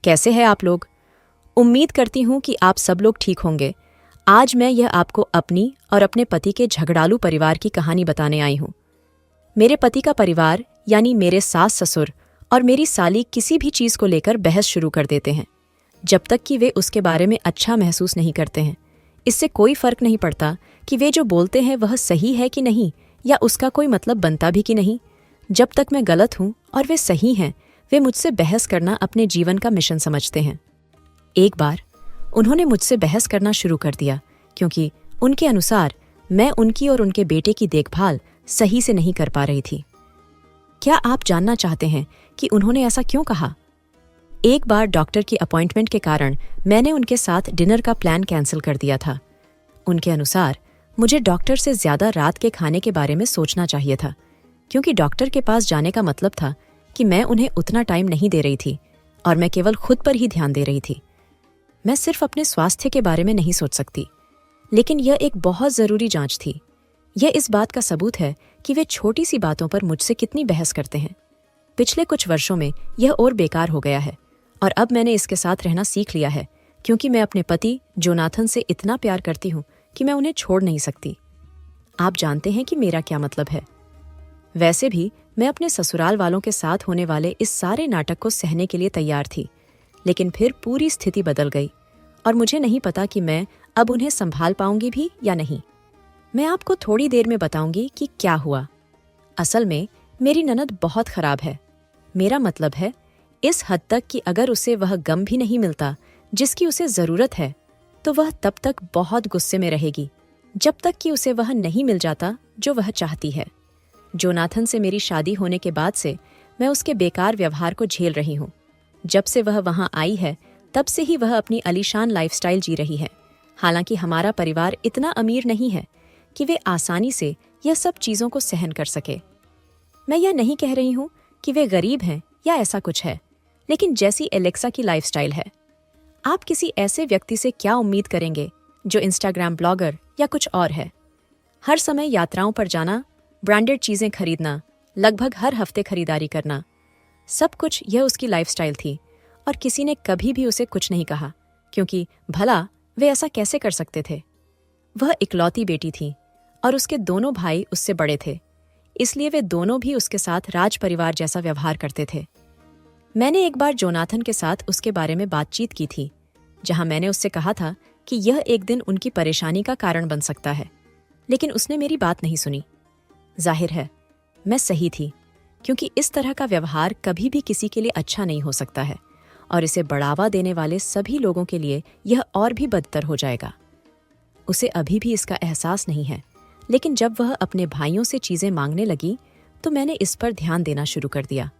कैसे हैं आप लोग? उम्मीद करती हूँ कि आप सब लोग ठीक होंगे। आज मैं यह आपको अपनी और अपने पति के झगड़ालू परिवार की कहानी बताने आई हूँ। मेरे पति का परिवार यानी मेरे सास ससुर और मेरी साली किसी भी चीज़ को लेकर बहस शुरू कर देते हैं जब तक कि वे उसके बारे में अच्छा महसूस नहीं करते हैं। इससे कोई फर्क नहीं पड़ता कि वे जो बोलते हैं वह सही है कि नहीं या उसका कोई मतलब बनता भी कि नहीं। जब तक मैं गलत हूँ और वे सही हैं, वे मुझसे बहस करना अपने जीवन का मिशन समझते हैं। एक बार उन्होंने मुझसे बहस करना शुरू कर दिया क्योंकि उनके अनुसार मैं उनकी और उनके बेटे की देखभाल सही से नहीं कर पा रही थी। क्या आप जानना चाहते हैं कि उन्होंने ऐसा क्यों कहा? एक बार डॉक्टर की अपॉइंटमेंट के कारण मैंने उनके साथ डिनर का प्लान कैंसिल कर दिया था। उनके अनुसार मुझे डॉक्टर से ज्यादा रात के खाने के बारे में सोचना चाहिए था, क्योंकि डॉक्टर के पास जाने का मतलब था कि मैं उन्हें उतना टाइम नहीं दे रही थी और मैं केवल खुद पर ही ध्यान दे रही थी। मैं सिर्फ अपने स्वास्थ्य के बारे में नहीं सोच सकती, लेकिन यह एक बहुत जरूरी जांच थी। यह इस बात का सबूत है कि वे छोटी सी बातों पर मुझसे कितनी बहस करते हैं। पिछले कुछ वर्षों में यह और बेकार हो गया है और अब मैंने इसके साथ रहना सीख लिया है, क्योंकि मैं अपने पति जोनाथन से इतना प्यार करती हूँ कि मैं उन्हें छोड़ नहीं सकती। आप जानते हैं कि मेरा क्या मतलब है। वैसे भी मैं अपने ससुराल वालों के साथ होने वाले इस सारे नाटक को सहने के लिए तैयार थी, लेकिन फिर पूरी स्थिति बदल गई और मुझे नहीं पता कि मैं अब उन्हें संभाल पाऊंगी भी या नहीं। मैं आपको थोड़ी देर में बताऊंगी कि क्या हुआ। असल में मेरी ननद बहुत खराब है। मेरा मतलब है इस हद तक कि अगर उसे वह गम भी नहीं मिलता जिसकी उसे जरूरत है, तो वह तब तक बहुत गुस्से में रहेगी जब तक कि उसे वह नहीं मिल जाता जो वह चाहती है। जोनाथन से मेरी शादी होने के बाद से मैं उसके बेकार व्यवहार को झेल रही हूँ। जब से वह वहाँ आई है तब से ही वह अपनी आलीशान लाइफस्टाइल जी रही है। हालांकि हमारा परिवार इतना अमीर नहीं है कि वे आसानी से यह सब चीज़ों को सहन कर सके। मैं यह नहीं कह रही हूँ कि वे गरीब हैं या ऐसा कुछ है, लेकिन जैसी एलेक्सा की लाइफस्टाइल है, आप किसी ऐसे व्यक्ति से क्या उम्मीद करेंगे जो इंस्टाग्राम ब्लॉगर या कुछ और है। हर समय यात्राओं पर जाना, ब्रांडेड चीज़ें खरीदना, लगभग हर हफ्ते खरीदारी करना, सब कुछ यह उसकी लाइफस्टाइल थी और किसी ने कभी भी उसे कुछ नहीं कहा, क्योंकि भला वे ऐसा कैसे कर सकते थे। वह इकलौती बेटी थी और उसके दोनों भाई उससे बड़े थे, इसलिए वे दोनों भी उसके साथ राज परिवार जैसा व्यवहार करते थे। मैंने एक बार जोनाथन के साथ उसके बारे में बातचीत की थी, जहां मैंने उससे कहा था कि यह एक दिन उनकी परेशानी का कारण बन सकता है, लेकिन उसने मेरी बात नहीं सुनी। जाहिर है मैं सही थी, क्योंकि इस तरह का व्यवहार कभी भी किसी के लिए अच्छा नहीं हो सकता है और इसे बढ़ावा देने वाले सभी लोगों के लिए यह और भी बदतर हो जाएगा। उसे अभी भी इसका एहसास नहीं है, लेकिन जब वह अपने भाइयों से चीज़ें मांगने लगी तो मैंने इस पर ध्यान देना शुरू कर दिया।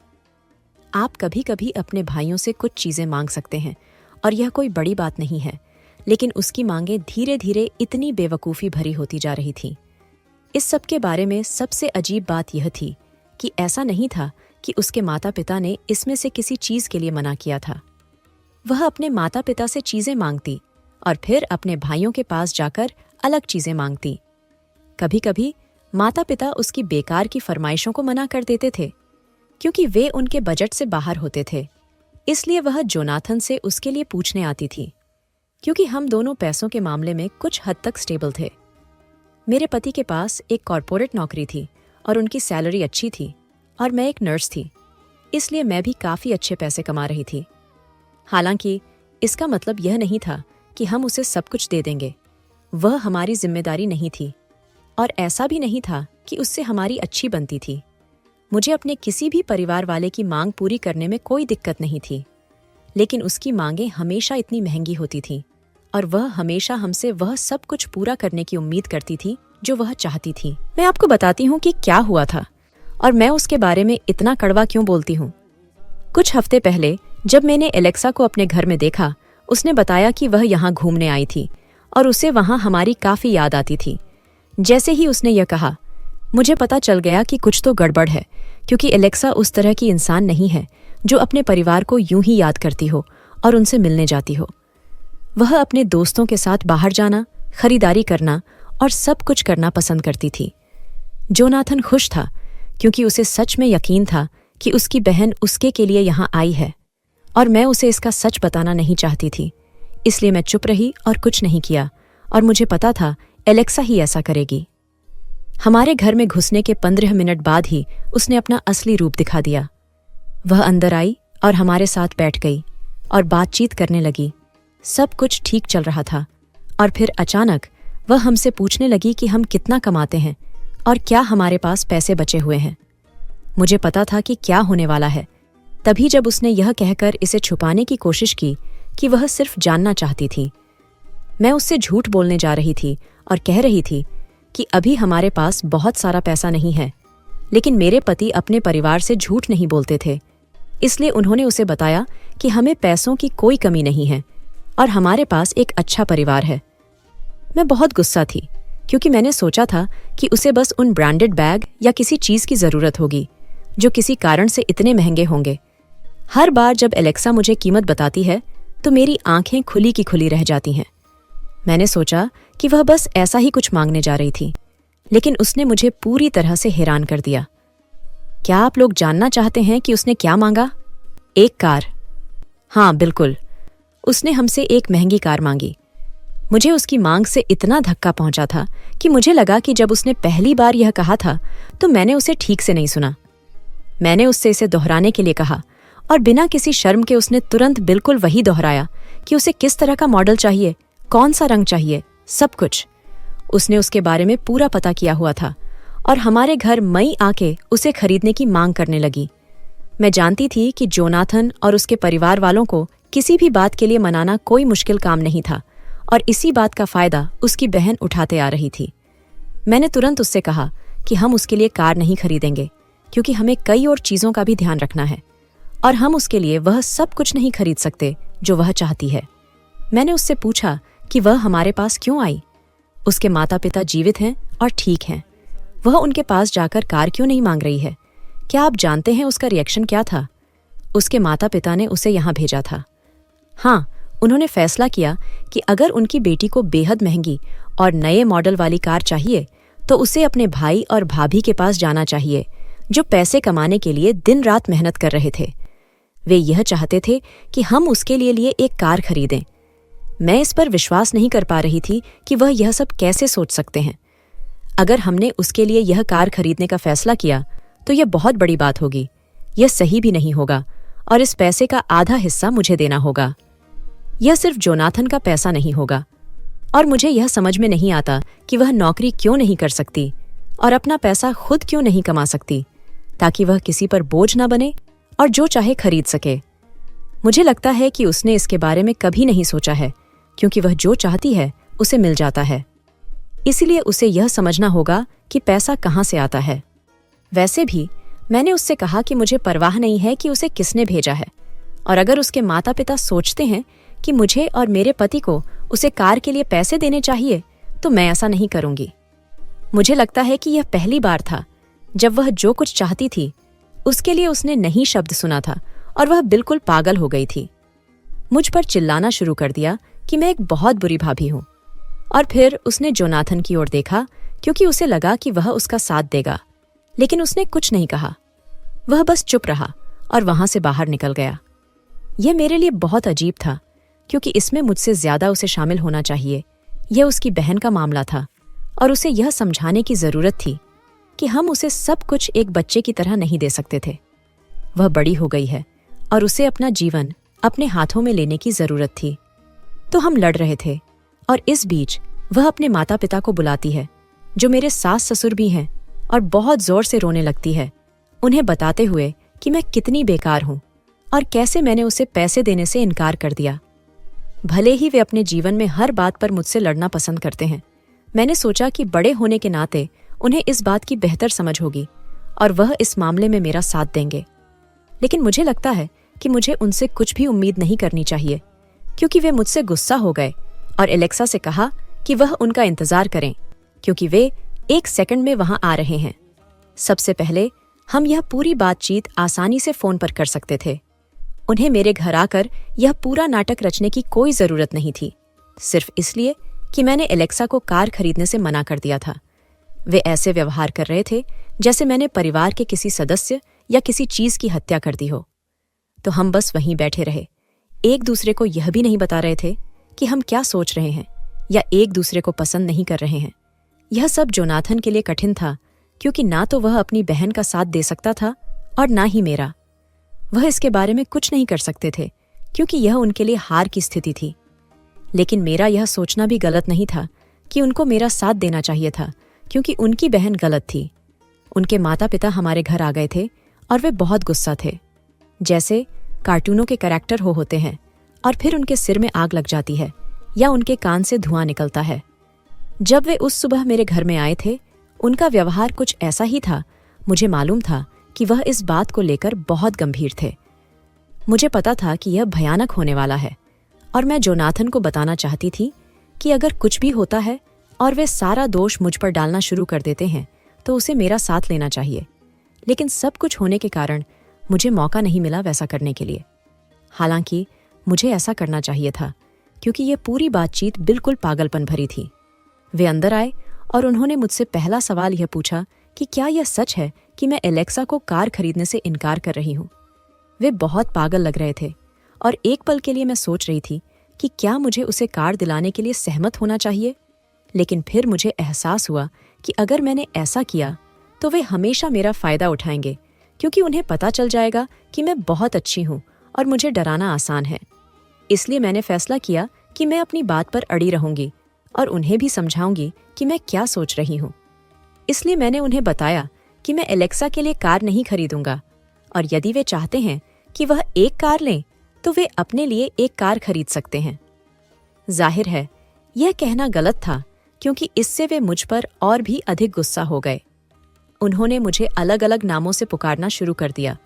आप कभी कभी अपने भाइयों से कुछ चीज़ें मांग सकते हैं और यह कोई बड़ी बात नहीं है, लेकिन उसकी मांगें धीरे धीरे इतनी बेवकूफ़ी भरी होती जा रही थी। इस सब के बारे में सबसे अजीब बात यह थी कि ऐसा नहीं था कि उसके माता पिता ने इसमें से किसी चीज़ के लिए मना किया था। वह अपने माता पिता से चीज़ें मांगती और फिर अपने भाइयों के पास जाकर अलग चीज़ें मांगती। कभी कभी माता पिता उसकी बेकार की फरमाइशों को मना कर देते थे, क्योंकि वे उनके बजट से बाहर होते थे। इसलिए वह जोनाथन से उसके लिए पूछने आती थी, क्योंकि हम दोनों पैसों के मामले में कुछ हद तक स्टेबल थे। मेरे पति के पास एक कॉरपोरेट नौकरी थी और उनकी सैलरी अच्छी थी और मैं एक नर्स थी, इसलिए मैं भी काफ़ी अच्छे पैसे कमा रही थी। हालांकि इसका मतलब यह नहीं था कि हम उसे सब कुछ दे देंगे। वह हमारी जिम्मेदारी नहीं थी और ऐसा भी नहीं था कि उससे हमारी अच्छी बनती थी। मुझे अपने किसी भी परिवार वाले की मांग पूरी करने में कोई दिक्कत नहीं थी, लेकिन उसकी मांगें हमेशा इतनी महंगी होती थीं और वह हमेशा हमसे वह सब कुछ पूरा करने की उम्मीद करती थी जो वह चाहती थी। मैं आपको बताती हूँ कि क्या हुआ था और मैं उसके बारे में इतना कड़वा क्यों बोलती हूँ। कुछ हफ्ते पहले जब मैंने एलेक्सा को अपने घर में देखा, उसने बताया कि वह यहाँ घूमने आई थी और उसे वहाँ हमारी काफ़ी याद आती थी। जैसे ही उसने यह कहा, मुझे पता चल गया कि कुछ तो गड़बड़ है, क्योंकि एलेक्सा उस तरह की इंसान नहीं है जो अपने परिवार को यूं ही याद करती हो और उनसे मिलने जाती हो। वह अपने दोस्तों के साथ बाहर जाना, खरीदारी करना और सब कुछ करना पसंद करती थी। जोनाथन खुश था, क्योंकि उसे सच में यकीन था कि उसकी बहन उसके के लिए यहाँ आई है और मैं उसे इसका सच बताना नहीं चाहती थी, इसलिए मैं चुप रही और कुछ नहीं किया, और मुझे पता था एलेक्सा ही ऐसा करेगी। हमारे घर में घुसने के 15 मिनट बाद ही उसने अपना असली रूप दिखा दिया। वह अंदर आई और हमारे साथ बैठ गई और बातचीत करने लगी। सब कुछ ठीक चल रहा था, और फिर अचानक वह हमसे पूछने लगी कि हम कितना कमाते हैं और क्या हमारे पास पैसे बचे हुए हैं। मुझे पता था कि क्या होने वाला है। तभी जब उसने यह कहकर इसे छुपाने की कोशिश की कि वह सिर्फ जानना चाहती थी, मैं उससे झूठ बोलने जा रही थी और कह रही थी कि अभी हमारे पास बहुत सारा पैसा नहीं है, लेकिन मेरे पति अपने परिवार से झूठ नहीं बोलते थे, इसलिए उन्होंने उसे बताया कि हमें पैसों की कोई कमी नहीं है और हमारे पास एक अच्छा परिवार है। मैं बहुत गुस्सा थी, क्योंकि मैंने सोचा था कि उसे बस उन ब्रांडेड बैग या किसी चीज की जरूरत होगी जो किसी कारण से इतने महंगे होंगे। हर बार जब एलेक्सा मुझे कीमत बताती है तो मेरी आंखें खुली की खुली रह जाती हैं। मैंने सोचा कि वह बस ऐसा ही कुछ मांगने जा रही थी, लेकिन उसने मुझे पूरी तरह से हैरान कर दिया। क्या आप लोग जानना चाहते हैं कि उसने क्या मांगा? एक कार। हाँ, बिल्कुल, उसने हमसे एक महंगी कार मांगी। मुझे उसकी मांग से इतना धक्का पहुंचा था कि मुझे लगा कि जब उसने पहली बार यह कहा था तो मैंने उसे ठीक से नहीं सुना। मैंने उससे इसे दोहराने के लिए कहा, और बिना किसी शर्म के उसने तुरंत बिल्कुल वही दोहराया कि उसे किस तरह का मॉडल चाहिए, कौन सा रंग चाहिए, सब कुछ। उसने उसके बारे में पूरा पता किया हुआ था और हमारे घर मई आके उसे खरीदने की मांग करने लगी। मैं जानती थी कि जोनाथन और उसके परिवार वालों को किसी भी बात के लिए मनाना कोई मुश्किल काम नहीं था, और इसी बात का फायदा उसकी बहन उठाते आ रही थी। मैंने तुरंत उससे कहा कि हम उसके लिए कार नहीं खरीदेंगे, क्योंकि हमें कई और चीजों का भी ध्यान रखना है, और हम उसके लिए वह सब कुछ नहीं खरीद सकते जो वह चाहती है। मैंने उससे पूछा कि वह हमारे पास क्यों आई। उसके माता पिता जीवित हैं और ठीक हैं। वह उनके पास जाकर कार क्यों नहीं मांग रही है? क्या आप जानते हैं उसका रिएक्शन क्या था? उसके माता पिता ने उसे यहाँ भेजा था। हाँ, उन्होंने फैसला किया कि अगर उनकी बेटी को बेहद महंगी और नए मॉडल वाली कार चाहिए तो उसे अपने भाई और भाभी के पास जाना चाहिए, जो पैसे कमाने के लिए दिन रात मेहनत कर रहे थे। वे यह चाहते थे कि हम उसके लिए एक कार खरीदें। मैं इस पर विश्वास नहीं कर पा रही थी कि वह यह सब कैसे सोच सकते हैं। अगर हमने उसके लिए यह कार खरीदने का फैसला किया तो यह बहुत बड़ी बात होगी। यह सही भी नहीं होगा, और इस पैसे का आधा हिस्सा मुझे देना होगा। यह सिर्फ जोनाथन का पैसा नहीं होगा, और मुझे यह समझ में नहीं आता कि वह नौकरी क्यों नहीं कर सकती और अपना पैसा खुद क्यों नहीं कमा सकती, ताकि वह किसी पर बोझ न बने और जो चाहे खरीद सके। मुझे लगता है कि उसने इसके बारे में कभी नहीं सोचा है, क्योंकि वह जो चाहती है उसे मिल जाता है। इसीलिए उसे यह समझना होगा कि पैसा कहाँ से आता है। वैसे भी मैंने उससे कहा कि मुझे परवाह नहीं है कि उसे किसने भेजा है, और अगर उसके माता पिता सोचते हैं कि मुझे और मेरे पति को उसे कार के लिए पैसे देने चाहिए तो मैं ऐसा नहीं करूंगी। मुझे लगता है कि यह पहली बार था जब वह जो कुछ चाहती थी उसके लिए उसने नहीं शब्द सुना था, और वह बिल्कुल पागल हो गई थी। मुझ पर चिल्लाना शुरू कर दिया कि मैं एक बहुत बुरी भाभी हूं, और फिर उसने जोनाथन की ओर देखा, क्योंकि उसे लगा कि वह उसका साथ देगा, लेकिन उसने कुछ नहीं कहा। वह बस चुप रहा और वहां से बाहर निकल गया। यह मेरे लिए बहुत अजीब था, क्योंकि इसमें मुझसे ज्यादा उसे शामिल होना चाहिए। यह उसकी बहन का मामला था, और उसे यह समझाने की जरूरत थी कि हम उसे सब कुछ एक बच्चे की तरह नहीं दे सकते थे। वह बड़ी हो गई है और उसे अपना जीवन अपने हाथों में लेने की जरूरत थी। तो हम लड़ रहे थे, और इस बीच वह अपने माता पिता को बुलाती है, जो मेरे सास ससुर भी हैं, और बहुत जोर से रोने लगती है, उन्हें बताते हुए कि मैं कितनी बेकार हूं और कैसे मैंने उसे पैसे देने से इनकार कर दिया। भले ही वे अपने जीवन में हर बात पर मुझसे लड़ना पसंद करते हैं, मैंने सोचा कि बड़े होने के नाते उन्हें इस बात की बेहतर समझ होगी और वह इस मामले में मेरा साथ देंगे। लेकिन मुझे लगता है कि मुझे उनसे कुछ भी उम्मीद नहीं करनी चाहिए, क्योंकि वे मुझसे गुस्सा हो गए और एलेक्सा से कहा कि वह उनका इंतजार करें, क्योंकि वे 1 सेकंड में वहां आ रहे हैं। सबसे पहले हम यह पूरी बातचीत आसानी से फोन पर कर सकते थे। उन्हें मेरे घर आकर यह पूरा नाटक रचने की कोई जरूरत नहीं थी, सिर्फ इसलिए कि मैंने एलेक्सा को कार खरीदने से मना कर दिया था। वे ऐसे व्यवहार कर रहे थे जैसे मैंने परिवार के किसी सदस्य या किसी चीज की हत्या कर दी हो। तो हम बस वहीं बैठे रहे। एक दूसरे को यह भी नहीं बता रहे थे कि हम क्या सोच रहे हैं या एक दूसरे को पसंद नहीं कर रहे हैं। यह सब जोनाथन के लिए कठिन था, क्योंकि ना तो वह अपनी बहन का साथ दे सकता था और ना ही मेरा। वह इसके बारे में कुछ नहीं कर सकते थे, क्योंकि यह उनके लिए हार की स्थिति थी। लेकिन मेरा यह सोचना भी गलत नहीं था कि उनको मेरा साथ देना चाहिए था, क्योंकि उनकी बहन गलत थी। उनके माता पिता हमारे घर आ गए थे और वे बहुत गुस्सा थे, जैसे कार्टूनों के कैरेक्टर होते हैं, और फिर उनके सिर में आग लग जाती है या उनके कान से धुआं निकलता है। जब वे उस सुबह मेरे घर में आए थे, उनका व्यवहार कुछ ऐसा ही था। मुझे मालूम था कि वह इस बात को लेकर बहुत गंभीर थे। मुझे पता था कि यह भयानक होने वाला है, और मैं जोनाथन को बताना चाहती थी कि अगर कुछ भी होता है और वे सारा दोष मुझ पर डालना शुरू कर देते हैं तो उसे मेरा साथ लेना चाहिए। लेकिन सब कुछ होने के कारण मुझे मौका नहीं मिला वैसा करने के लिए। हालांकि मुझे ऐसा करना चाहिए था, क्योंकि यह पूरी बातचीत बिल्कुल पागलपन भरी थी। वे अंदर आए और उन्होंने मुझसे पहला सवाल यह पूछा कि क्या यह सच है कि मैं एलेक्सा को कार खरीदने से इनकार कर रही हूँ। वे बहुत पागल लग रहे थे, और एक पल के लिए मैं सोच रही थी कि क्या मुझे उसे कार दिलाने के लिए सहमत होना चाहिए। लेकिन फिर मुझे एहसास हुआ कि अगर मैंने ऐसा किया तो वे हमेशा मेरा फायदा उठाएंगे, क्योंकि उन्हें पता चल जाएगा कि मैं बहुत अच्छी हूँ और मुझे डराना आसान है। इसलिए मैंने फैसला किया कि मैं अपनी बात पर अड़ी रहूंगी और उन्हें भी समझाऊंगी कि मैं क्या सोच रही हूँ। इसलिए मैंने उन्हें बताया कि मैं एलेक्सा के लिए कार नहीं खरीदूंगा, और यदि वे चाहते हैं कि वह एक कार लें तो वे अपने लिए एक कार खरीद सकते हैं। जाहिर है यह कहना गलत था, क्योंकि इससे वे मुझ पर और भी अधिक गुस्सा हो गए। उन्होंने मुझे अलग अलग नामों से पुकारना शुरू कर दिया,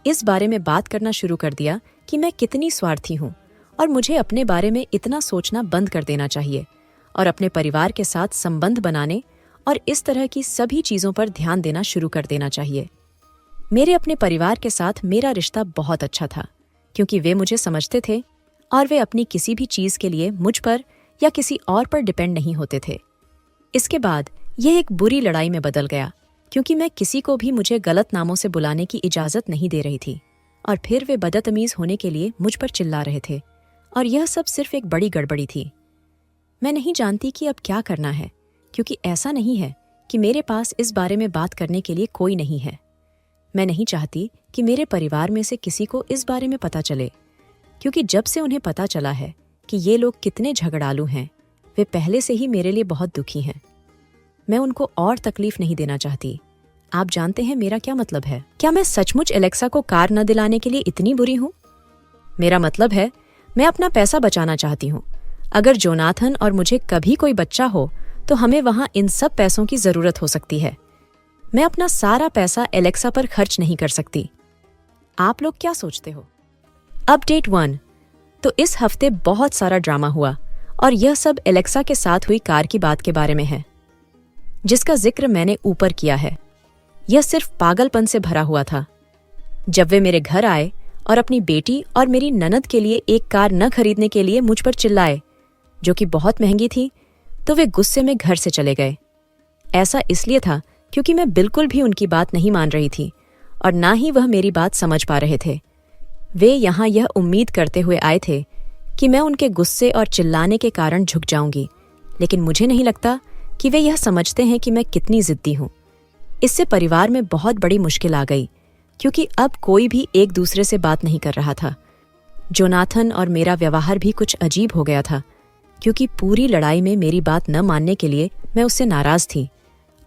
इस बारे में बात करना शुरू कर दिया कि मैं कितनी स्वार्थी हूँ और मुझे अपने बारे में इतना सोचना बंद कर देना चाहिए और अपने परिवार के साथ संबंध बनाने और इस तरह की सभी चीज़ों पर ध्यान देना शुरू कर देना चाहिए। मेरे अपने परिवार के साथ मेरा रिश्ता बहुत अच्छा था, क्योंकि वे मुझे समझते थे और वे अपनी किसी भी चीज़ के लिए मुझ पर या किसी और पर डिपेंड नहीं होते थे। इसके बाद यह एक बुरी लड़ाई में बदल गया, क्योंकि मैं किसी को भी मुझे गलत नामों से बुलाने की इजाज़त नहीं दे रही थी, और फिर वे बदतमीज़ होने के लिए मुझ पर चिल्ला रहे थे, और यह सब सिर्फ एक बड़ी गड़बड़ी थी। मैं नहीं जानती कि अब क्या करना है, क्योंकि ऐसा नहीं है कि मेरे पास इस बारे में बात करने के लिए कोई नहीं है। मैं नहीं चाहती कि मेरे परिवार में से किसी को इस बारे में पता चले, क्योंकि जब से उन्हें पता चला है कि ये लोग कितने झगड़ालू हैं, वे पहले से ही मेरे लिए बहुत दुखी हैं। मैं उनको और तकलीफ नहीं देना चाहती। आप जानते हैं मेरा क्या मतलब है? क्या मैं सचमुच एलेक्सा को कार न दिलाने के लिए इतनी बुरी हूँ? मेरा मतलब है, मैं अपना पैसा बचाना चाहती हूँ। अगर जोनाथन और मुझे कभी कोई बच्चा हो तो हमें वहाँ इन सब पैसों की ज़रूरत हो सकती है। मैं अपना सारा पैसा एलेक्सा पर खर्च नहीं कर सकती। आप लोग क्या सोचते हो? अपडेट 1। तो इस हफ्ते बहुत सारा ड्रामा हुआ, और यह सब एलेक्सा के साथ हुई कार की बात के बारे में है, जिसका जिक्र मैंने ऊपर किया है। यह सिर्फ पागलपन से भरा हुआ था। जब वे मेरे घर आए और अपनी बेटी और मेरी ननद के लिए एक कार न खरीदने के लिए मुझ पर चिल्लाए, जो कि बहुत महंगी थी, तो वे गुस्से में घर से चले गए। ऐसा इसलिए था क्योंकि मैं बिल्कुल भी उनकी बात नहीं मान रही थी, और ना ही वह मेरी बात समझ पा रहे थे। वे यहाँ यह उम्मीद करते हुए आए थे कि मैं उनके गुस्से और चिल्लाने के कारण झुक जाऊंगी, लेकिन मुझे नहीं लगता कि वे यह समझते हैं कि मैं कितनी जिद्दी हूँ। इससे परिवार में बहुत बड़ी मुश्किल आ गई, क्योंकि अब कोई भी एक दूसरे से बात नहीं कर रहा था। जोनाथन और मेरा व्यवहार भी कुछ अजीब हो गया था, क्योंकि पूरी लड़ाई में मेरी बात न मानने के लिए मैं उससे नाराज थी,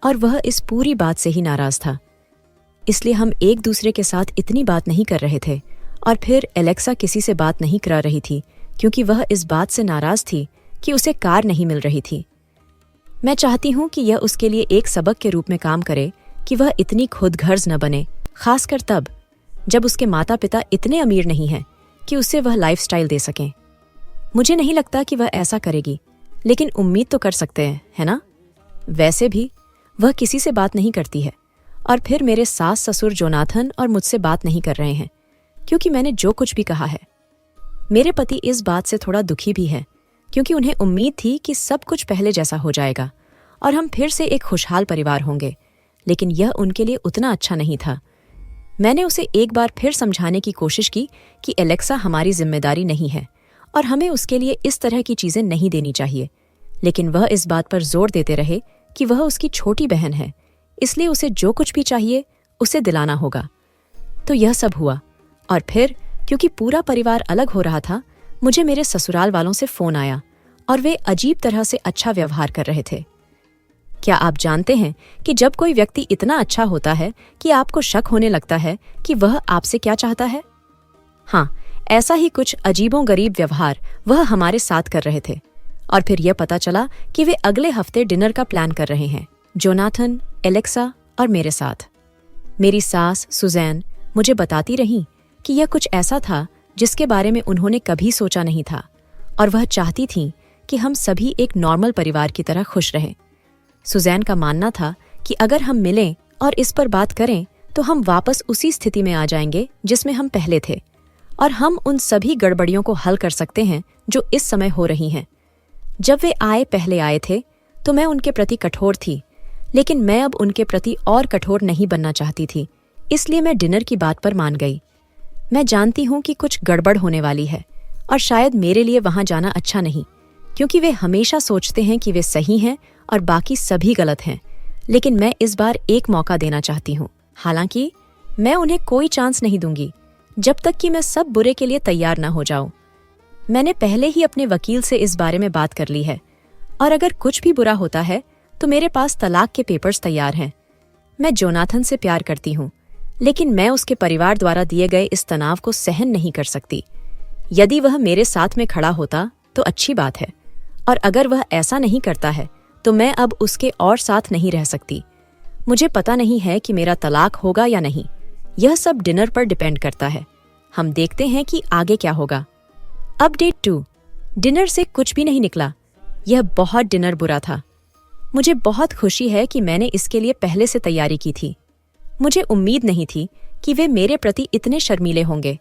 और वह इस पूरी बात से ही नाराज था। इसलिए हम एक दूसरे के साथ इतनी बात नहीं कर रहे थे, और फिर एलेक्सा किसी से बात नहीं करा रही थी, क्योंकि वह इस बात से नाराज थी कि उसे कार नहीं मिल रही थी। मैं चाहती हूँ कि यह उसके लिए एक सबक के रूप में काम करे कि वह इतनी खुदगर्ज न बने, खासकर तब जब उसके माता पिता इतने अमीर नहीं हैं कि उसे वह लाइफस्टाइल दे सकें। मुझे नहीं लगता कि वह ऐसा करेगी, लेकिन उम्मीद तो कर सकते हैं, है ना? वैसे भी वह किसी से बात नहीं करती है, और फिर मेरे सास ससुर जोनाथन और मुझसे बात नहीं कर रहे हैं, क्योंकि मैंने जो कुछ भी कहा है। मेरे पति इस बात से थोड़ा दुखी भी हैं, क्योंकि उन्हें उम्मीद थी कि सब कुछ पहले जैसा हो जाएगा और हम फिर से एक खुशहाल परिवार होंगे, लेकिन यह उनके लिए उतना अच्छा नहीं था। मैंने उसे एक बार फिर समझाने की कोशिश की कि एलेक्सा हमारी जिम्मेदारी नहीं है और हमें उसके लिए इस तरह की चीजें नहीं देनी चाहिए, लेकिन वह इस बात पर जोर देते रहे कि वह उसकी छोटी बहन है, इसलिए उसे जो कुछ भी चाहिए उसे दिलाना होगा। तो यह सब हुआ, और फिर क्योंकि पूरा परिवार अलग हो रहा था, मुझे मेरे ससुराल वालों से फोन आया और वे अजीब तरह से अच्छा व्यवहार कर रहे थे। क्या आप जानते हैं कि जब कोई व्यक्ति इतना अच्छा होता है कि आपको शक होने लगता है कि वह आपसे क्या चाहता है? हाँ, ऐसा ही कुछ अजीबोगरीब व्यवहार वह हमारे साथ कर रहे थे। और फिर यह पता चला कि वे अगले हफ्ते डिनर का प्लान कर रहे हैं, जोनाथन, एलेक्सा और मेरे साथ। मेरी सास सुजैन मुझे बताती रहीं कि यह कुछ ऐसा था जिसके बारे में उन्होंने कभी सोचा नहीं था, और वह चाहती थीं कि हम सभी एक नॉर्मल परिवार की तरह खुश रहें। सुजैन का मानना था कि अगर हम मिलें और इस पर बात करें तो हम वापस उसी स्थिति में आ जाएंगे जिसमें हम पहले थे, और हम उन सभी गड़बड़ियों को हल कर सकते हैं जो इस समय हो रही हैं। जब वे पहले आए थे तो मैं उनके प्रति कठोर थी, लेकिन मैं अब उनके प्रति और कठोर नहीं बनना चाहती थी, इसलिए मैं डिनर की बात पर मान गई। मैं जानती हूं कि कुछ गड़बड़ होने वाली है, और शायद मेरे लिए वहां जाना अच्छा नहीं, क्योंकि वे हमेशा सोचते हैं कि वे सही हैं और बाकी सभी गलत हैं। लेकिन मैं इस बार एक मौका देना चाहती हूँ। हालांकि मैं उन्हें कोई चांस नहीं दूंगी जब तक कि मैं सब बुरे के लिए तैयार न हो जाऊं। मैंने पहले ही अपने वकील से इस बारे में बात कर ली है, और अगर कुछ भी बुरा होता है तो मेरे पास तलाक के पेपर्स तैयार हैं। मैं जोनाथन से प्यार करती हूँ, लेकिन मैं उसके परिवार द्वारा दिए गए इस तनाव को सहन नहीं कर सकती। यदि वह मेरे साथ में खड़ा होता तो अच्छी बात है, और अगर वह ऐसा नहीं करता है तो मैं अब उसके और साथ नहीं रह सकती। मुझे पता नहीं है कि मेरा तलाक होगा या नहीं, यह सब डिनर पर डिपेंड करता है। हम देखते हैं कि आगे क्या होगा। अपडेट 2, डिनर से कुछ भी नहीं निकला। यह बहुत डिनर बुरा था। मुझे बहुत खुशी है कि मैंने इसके लिए पहले से तैयारी की थी। मुझे उम्मीद नहीं थी कि वे मेरे प्रति इतने शर्मीले होंगे।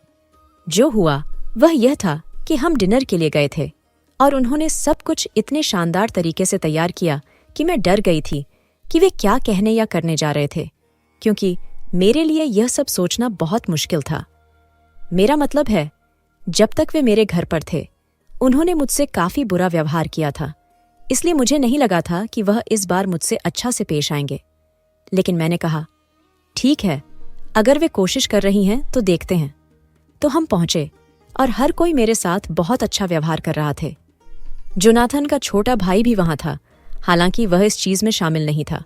जो हुआ वह यह था कि हम डिनर के लिए गए थे, और उन्होंने सब कुछ इतने शानदार तरीके से तैयार किया कि मैं डर गई थी कि वे क्या कहने या करने जा रहे थे, क्योंकि मेरे लिए यह सब सोचना बहुत मुश्किल था। मेरा मतलब है, जब तक वे मेरे घर पर थे उन्होंने मुझसे काफी बुरा व्यवहार किया था, इसलिए मुझे नहीं लगा था कि वह इस बार मुझसे अच्छा से पेश आएंगे। लेकिन मैंने कहा, ठीक है, अगर वे कोशिश कर रही हैं तो देखते हैं। तो हम पहुंचे, और हर कोई मेरे साथ बहुत अच्छा व्यवहार कर रहा थे। जोनाथन का छोटा भाई भी वहां था, हालांकि वह इस चीज में शामिल नहीं था।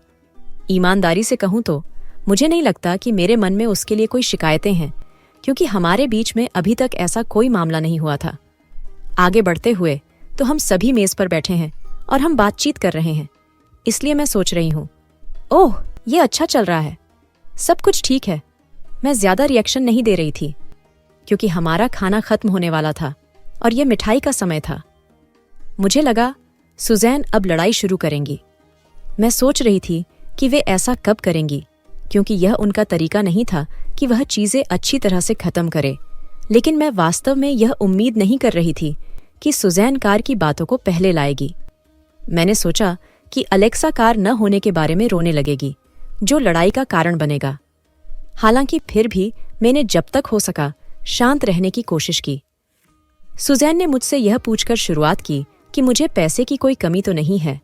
ईमानदारी से कहूं तो मुझे नहीं लगता कि मेरे मन में उसके लिए कोई शिकायतें हैं, क्योंकि हमारे बीच में अभी तक ऐसा कोई मामला नहीं हुआ था। आगे बढ़ते हुए तो हम सभी मेज पर बैठे हैं और हम बातचीत कर रहे हैं, इसलिए मैं सोच रही हूं, ओह, ये अच्छा चल रहा है, सब कुछ ठीक है। मैं ज्यादा रिएक्शन नहीं दे रही थी, क्योंकि हमारा खाना खत्म होने वाला था और यह मिठाई का समय था। मुझे लगा सुजैन अब लड़ाई शुरू करेंगी। मैं सोच रही थी कि वे ऐसा कब करेंगी, क्योंकि यह उनका तरीका नहीं था कि वह चीजें अच्छी तरह से खत्म करे। लेकिन मैं वास्तव में यह उम्मीद नहीं कर रही थी कि सुजैन कार की बातों को पहले लाएगी। मैंने सोचा कि अलेक्सा कार न होने के बारे में रोने लगेगी, जो लड़ाई का कारण बनेगा। हालांकि फिर भी मैंने जब तक हो सका शांत रहने की कोशिश की। सुजैन ने मुझसे यह पूछकर शुरुआत की कि मुझे पैसे की कोई कमी तो नहीं है,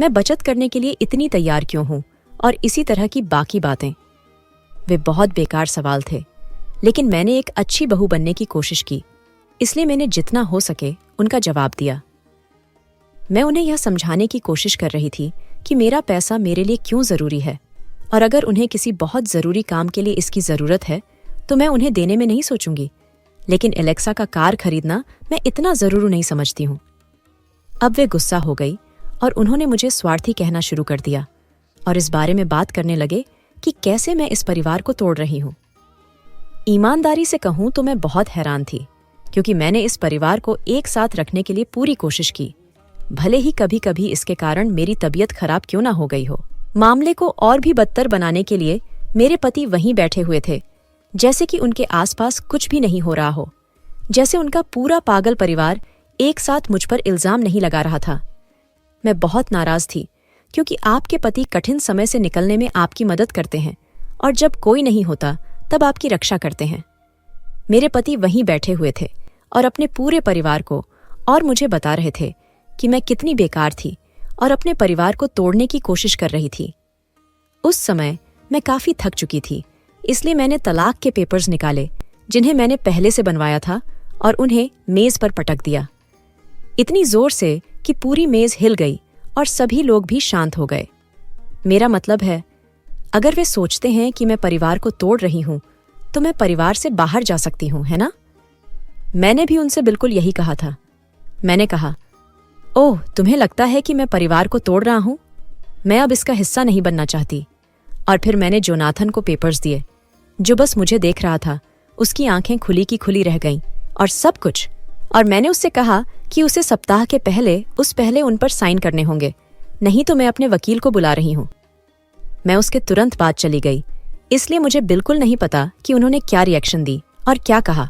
मैं बचत करने के लिए इतनी तैयार क्यों हूं, और इसी तरह की बाकी बातें। वे बहुत बेकार सवाल थे, लेकिन मैंने एक अच्छी बहू बनने की कोशिश की, इसलिए मैंने जितना हो सके उनका जवाब दिया। मैं उन्हें यह समझाने की कोशिश कर रही थी कि मेरा पैसा मेरे लिए क्यों जरूरी है, और अगर उन्हें किसी बहुत जरूरी काम के लिए इसकी जरूरत है तो मैं उन्हें देने में नहीं सोचूंगी। लेकिन एलेक्सा का कार खरीदना मैं इतना जरूर नहीं समझती हूँ। अब वे गुस्सा हो गई और उन्होंने मुझे स्वार्थी कहना शुरू कर दिया, और इस बारे में बात करने लगे कि कैसे मैं इस परिवार को तोड़ रही हूँ। ईमानदारी से कहूँ तो मैं बहुत हैरान थी, क्योंकि मैंने इस परिवार को एक साथ रखने के लिए पूरी कोशिश की, भले ही कभी कभी इसके कारण मेरी तबीयत खराब क्यों ना हो गई हो। मामले को और भी बदतर बनाने के लिए मेरे पति वहीं बैठे हुए थे, जैसे कि उनके आसपास कुछ भी नहीं हो रहा हो, जैसे उनका पूरा पागल परिवार एक साथ मुझ पर इल्जाम नहीं लगा रहा था। मैं बहुत नाराज थी, क्योंकि आपके पति कठिन समय से निकलने में आपकी मदद करते हैं, और जब कोई नहीं होता तब आपकी रक्षा करते हैं। मेरे पति वहीं बैठे हुए थे और अपने पूरे परिवार को और मुझे बता रहे थे कि मैं कितनी बेकार थी और अपने परिवार को तोड़ने की कोशिश कर रही थी। उस समय मैं काफी थक चुकी थी, इसलिए मैंने तलाक के पेपर्स निकाले जिन्हें मैंने पहले से बनवाया था और उन्हें मेज पर पटक दिया, इतनी जोर से कि पूरी मेज हिल गई और सभी लोग भी शांत हो गए। मेरा मतलब है, अगर वे सोचते हैं कि मैं परिवार को तोड़ रही हूं तो मैं परिवार से बाहर जा सकती हूं, है ना? मैंने भी उनसे बिल्कुल यही कहा था। मैंने कहा, ओह, तुम्हें लगता है कि मैं परिवार को तोड़ रहा हूं? मैं अब इसका हिस्सा नहीं बनना चाहती। और फिर मैंने जोनाथन को पेपर्स दिए, जो बस मुझे देख रहा था। उसकी आंखें खुली की खुली रह गईं और सब कुछ। और मैंने उससे कहा कि उसे सप्ताह के पहले उन पर साइन करने होंगे, नहीं तो मैं अपने वकील को बुला रही हूं। मैं उसके तुरंत बाद चली गई, इसलिए मुझे बिल्कुल नहीं पता कि उन्होंने क्या रिएक्शन दी और क्या कहा,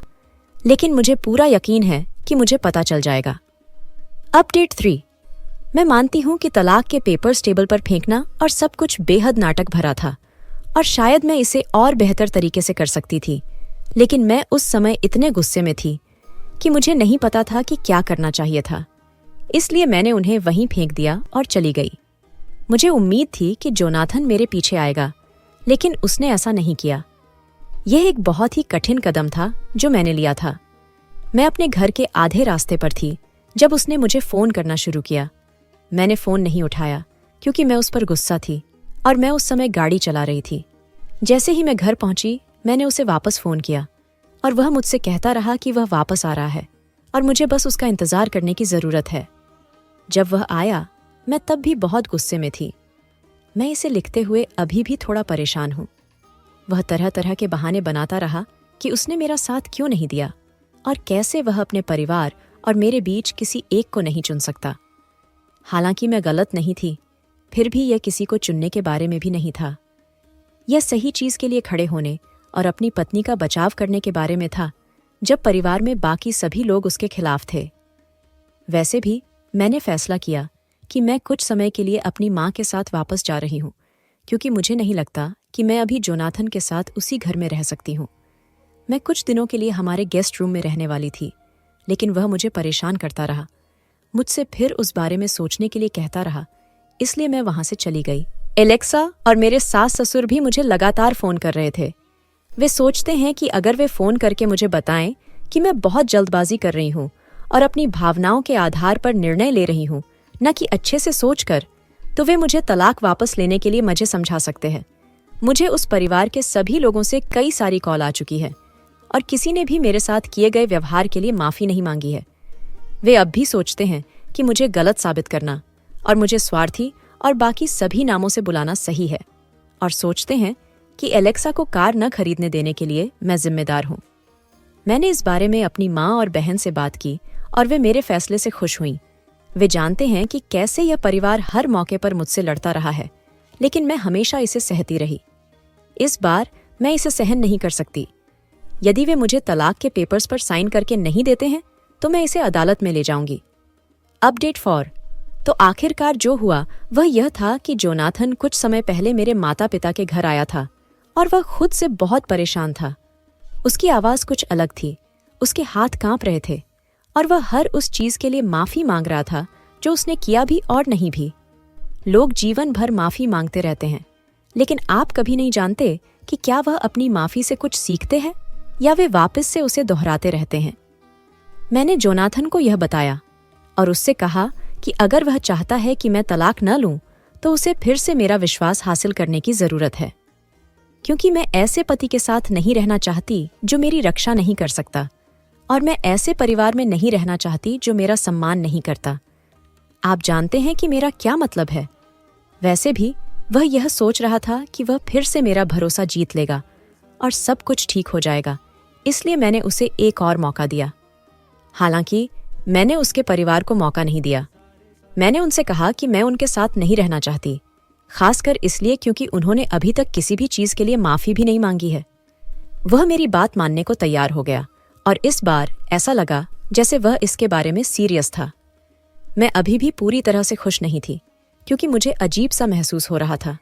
लेकिन मुझे पूरा यकीन है कि मुझे पता चल जाएगा। अपडेट 3। मैं मानती हूं कि तलाक के पेपर्स टेबल पर फेंकना और सब कुछ बेहद नाटक भरा था और शायद मैं इसे और बेहतर तरीके से कर सकती थी, लेकिन मैं उस समय इतने गुस्से में थी कि मुझे नहीं पता था कि क्या करना चाहिए था। इसलिए मैंने उन्हें वहीं फेंक दिया और चली गई। मुझे उम्मीद थी कि जोनाथन मेरे पीछे आएगा, लेकिन उसने ऐसा नहीं किया। यह एक बहुत ही कठिन कदम था जो मैंने लिया था। मैं अपने घर के आधे रास्ते पर थी जब उसने मुझे फ़ोन करना शुरू किया। मैंने फ़ोन नहीं उठाया क्योंकि मैं उस पर गुस्सा थी और मैं उस समय गाड़ी चला रही थी। जैसे ही मैं घर पहुंची, मैंने उसे वापस फ़ोन किया और वह मुझसे कहता रहा कि वह वापस आ रहा है और मुझे बस उसका इंतज़ार करने की ज़रूरत है। जब वह आया, मैं तब भी बहुत गुस्से में थी। मैं इसे लिखते हुए अभी भी थोड़ा परेशान हूँ। वह तरह तरह के बहाने बनाता रहा कि उसने मेरा साथ क्यों नहीं दिया और कैसे वह अपने परिवार और मेरे बीच किसी एक को नहीं चुन सकता। हालांकि मैं गलत नहीं थी, फिर भी यह किसी को चुनने के बारे में भी नहीं था। यह सही चीज़ के लिए खड़े होने और अपनी पत्नी का बचाव करने के बारे में था, जब परिवार में बाकी सभी लोग उसके खिलाफ थे। वैसे भी मैंने फैसला किया कि मैं कुछ समय के लिए अपनी माँ के साथ वापस जा रही हूँ, क्योंकि मुझे नहीं लगता कि मैं अभी जोनाथन के साथ उसी घर में रह सकती हूँ। मैं कुछ दिनों के लिए हमारे गेस्ट रूम में रहने वाली थी, लेकिन वह मुझे परेशान करता रहा, मुझसे फिर उस बारे में सोचने के लिए कहता रहा, इसलिए मैं वहां से चली गई। एलेक्सा और मेरे सास ससुर भी मुझे लगातार फ़ोन कर रहे थे। वे सोचते हैं कि अगर वे फ़ोन करके मुझे बताएं कि मैं बहुत जल्दबाजी कर रही हूँ और अपनी भावनाओं के आधार पर निर्णय ले रही हूँ, न कि अच्छे से सोचकर, तो वे मुझे तलाक वापस लेने के लिए मुझे समझा सकते हैं। मुझे उस परिवार के सभी लोगों से कई सारी कॉल आ चुकी है और किसी ने भी मेरे साथ किए गए व्यवहार के लिए माफ़ी नहीं मांगी है। वे अब भी सोचते हैं कि मुझे गलत साबित करना और मुझे स्वार्थी और बाकी सभी नामों से बुलाना सही है, और सोचते हैं कि एलेक्सा को कार न खरीदने देने के लिए मैं जिम्मेदार हूँ। मैंने इस बारे में अपनी माँ और बहन से बात की और वे मेरे फैसले से खुश हुईं। वे जानते हैं कि कैसे यह परिवार हर मौके पर मुझसे लड़ता रहा है, लेकिन मैं हमेशा इसे सहती रही। इस बार मैं इसे सहन नहीं कर सकती। यदि वे मुझे तलाक के पेपर्स पर साइन करके नहीं देते हैं तो मैं इसे अदालत में ले जाऊंगी। अपडेट 4। तो आखिरकार जो हुआ वह यह था कि जोनाथन कुछ समय पहले मेरे माता पिता के घर आया था और वह खुद से बहुत परेशान था। उसकी आवाज़ कुछ अलग थी, उसके हाथ कांप रहे थे और वह हर उस चीज़ के लिए माफ़ी मांग रहा था जो उसने किया भी और नहीं भी। लोग जीवन भर माफ़ी मांगते रहते हैं, लेकिन आप कभी नहीं जानते कि क्या वह अपनी माफ़ी से कुछ सीखते हैं या वे वापस से उसे दोहराते रहते हैं। मैंने जोनाथन को यह बताया और उससे कहा कि अगर वह चाहता है कि मैं तलाक न लूं तो उसे फिर से मेरा विश्वास हासिल करने की ज़रूरत है, क्योंकि मैं ऐसे पति के साथ नहीं रहना चाहती जो मेरी रक्षा नहीं कर सकता, और मैं ऐसे परिवार में नहीं रहना चाहती जो मेरा सम्मान नहीं करता। आप जानते हैं कि मेरा क्या मतलब है। वैसे भी वह यह सोच रहा था कि वह फिर से मेरा भरोसा जीत लेगा और सब कुछ ठीक हो जाएगा, इसलिए मैंने उसे एक और मौका दिया। हालांकि मैंने उसके परिवार को मौका नहीं दिया। मैंने उनसे कहा कि मैं उनके साथ नहीं रहना चाहती, खासकर इसलिए क्योंकि उन्होंने अभी तक किसी भी चीज़ के लिए माफ़ी भी नहीं मांगी है। वह मेरी बात मानने को तैयार हो गया और इस बार ऐसा लगा जैसे वह इसके बारे में सीरियस था। मैं अभी भी पूरी तरह से खुश नहीं थी क्योंकि मुझे अजीब सा महसूस हो रहा था।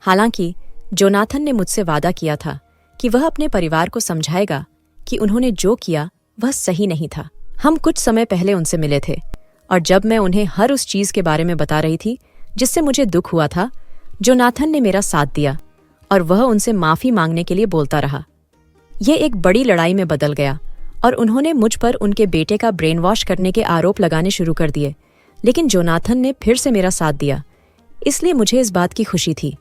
हालांकि जोनाथन ने मुझसे वादा किया था कि वह अपने परिवार को समझाएगा कि उन्होंने जो किया वह सही नहीं था। हम कुछ समय पहले उनसे मिले थे और जब मैं उन्हें हर उस चीज के बारे में बता रही थी जिससे मुझे दुख हुआ था, जोनाथन ने मेरा साथ दिया और वह उनसे माफी मांगने के लिए बोलता रहा। यह एक बड़ी लड़ाई में बदल गया और उन्होंने मुझ पर उनके बेटे का ब्रेन वॉश करने के आरोप लगाने शुरू कर दिए, लेकिन जोनाथन ने फिर से मेरा साथ दिया, इसलिए मुझे इस बात की खुशी थी।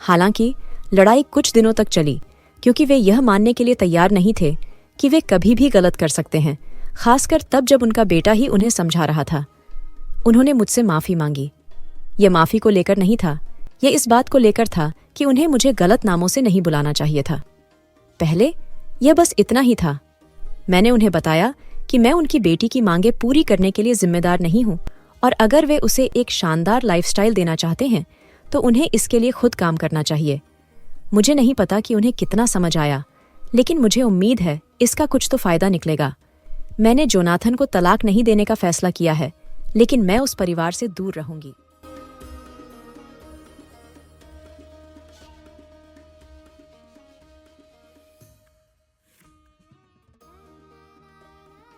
हालांकि लड़ाई कुछ दिनों तक चली क्योंकि वे यह मानने के लिए तैयार नहीं थे कि वे कभी भी गलत कर सकते हैं, खासकर तब जब उनका बेटा ही उन्हें समझा रहा था। उन्होंने मुझसे माफी मांगी। यह माफी को लेकर नहीं था, यह इस बात को लेकर था कि उन्हें मुझे गलत नामों से नहीं बुलाना चाहिए था। पहले यह बस इतना ही था। मैंने उन्हें बताया कि मैं उनकी बेटी की मांगें पूरी करने के लिए जिम्मेदार नहीं हूं और अगर वे उसे एक शानदार लाइफस्टाइल देना चाहते हैं तो उन्हें इसके लिए खुद काम करना चाहिए। मुझे नहीं पता कि उन्हें कितना समझ आया, लेकिन मुझे उम्मीद है इसका कुछ तो फायदा निकलेगा। मैंने जोनाथन को तलाक नहीं देने का फैसला किया है, लेकिन मैं उस परिवार से दूर रहूंगी।